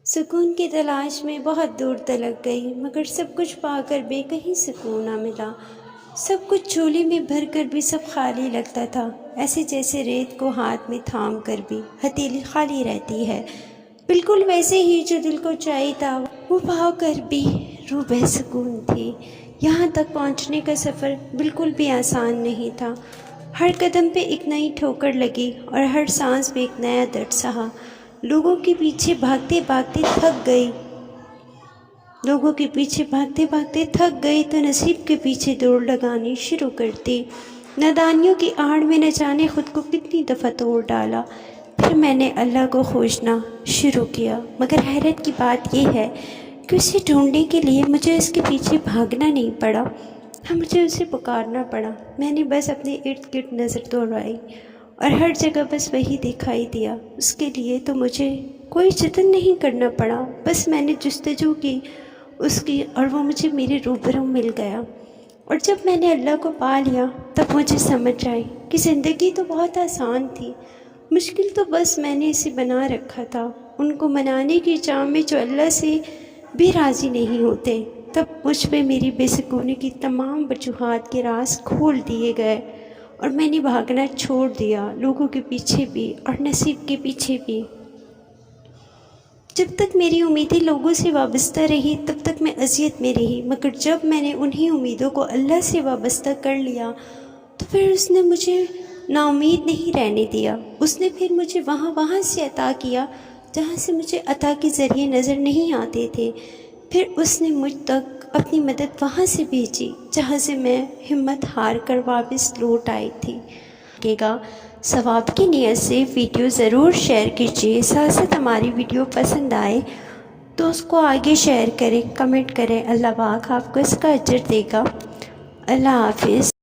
سکون کی تلاش میں بہت دور تلک گئی، مگر سب کچھ پا کر بھی کہیں سکون نہ ملا۔ سب کچھ جھولی میں بھر کر بھی سب خالی لگتا تھا، ایسے جیسے ریت کو ہاتھ میں تھام کر بھی ہتھیلی خالی رہتی ہے، بالکل ویسے ہی جو دل کو چاہیے تھا وہ پا کر بھی روح بے سکون تھی۔ یہاں تک پہنچنے کا سفر بالکل بھی آسان نہیں تھا، ہر قدم پہ ایک نئی ٹھوکر لگی اور ہر سانس پہ ایک نیا درد سہا۔ لوگوں کے پیچھے بھاگتے بھاگتے تھک گئی تو نصیب کے پیچھے دوڑ لگانی شروع کر دی۔ نادانیوں کی آڑ میں نہ جانے خود کو کتنی دفعہ توڑ ڈالا۔ پھر میں نے اللہ کو کھوجنا شروع کیا، مگر حیرت کی بات یہ ہے کہ اسے ڈھونڈنے کے لیے مجھے اس کے پیچھے بھاگنا نہیں پڑا، مجھے اسے پکارنا پڑا۔ میں نے بس اپنے ارد گرد نظر دوڑائی اور ہر جگہ بس وہی دکھائی دیا۔ اس کے لیے تو مجھے کوئی جتن نہیں کرنا پڑا، بس میں نے جستجو کی اس کی اور وہ مجھے میرے روبرو مل گیا۔ اور جب میں نے اللہ کو پا لیا تب مجھے سمجھ آئی کہ زندگی تو بہت آسان تھی، مشکل تو بس میں نے اسے بنا رکھا تھا۔ ان کو منانے کی چاہ میں جو اللہ سے بھی راضی نہیں ہوتے، تب مجھ پہ میری بے سکونی کی تمام وجوہات کے راز کھول دیے گئے اور میں نے بھاگنا چھوڑ دیا، لوگوں کے پیچھے بھی اور نصیب کے پیچھے بھی۔ جب تک میری امیدیں لوگوں سے وابستہ رہی تب تک میں اذیت میں رہی، مگر جب میں نے انہی امیدوں کو اللہ سے وابستہ کر لیا تو پھر اس نے مجھے نا امید نہیں رہنے دیا۔ اس نے پھر مجھے وہاں سے عطا کیا جہاں سے مجھے عطا کے ذریعے نظر نہیں آتے تھے۔ پھر اس نے مجھ تک اپنی مدد وہاں سے بھیجی جہاں سے میں ہمت ہار کر واپس لوٹ آئی تھی۔ ثواب کی نیت سے ویڈیو ضرور شیئر کیجیے، ساتھ ساتھ ہماری ویڈیو پسند آئے تو اس کو آگے شیئر کریں، کمنٹ کریں۔ اللہ پاک آپ کو اس کا اجر دے گا۔ اللہ حافظ۔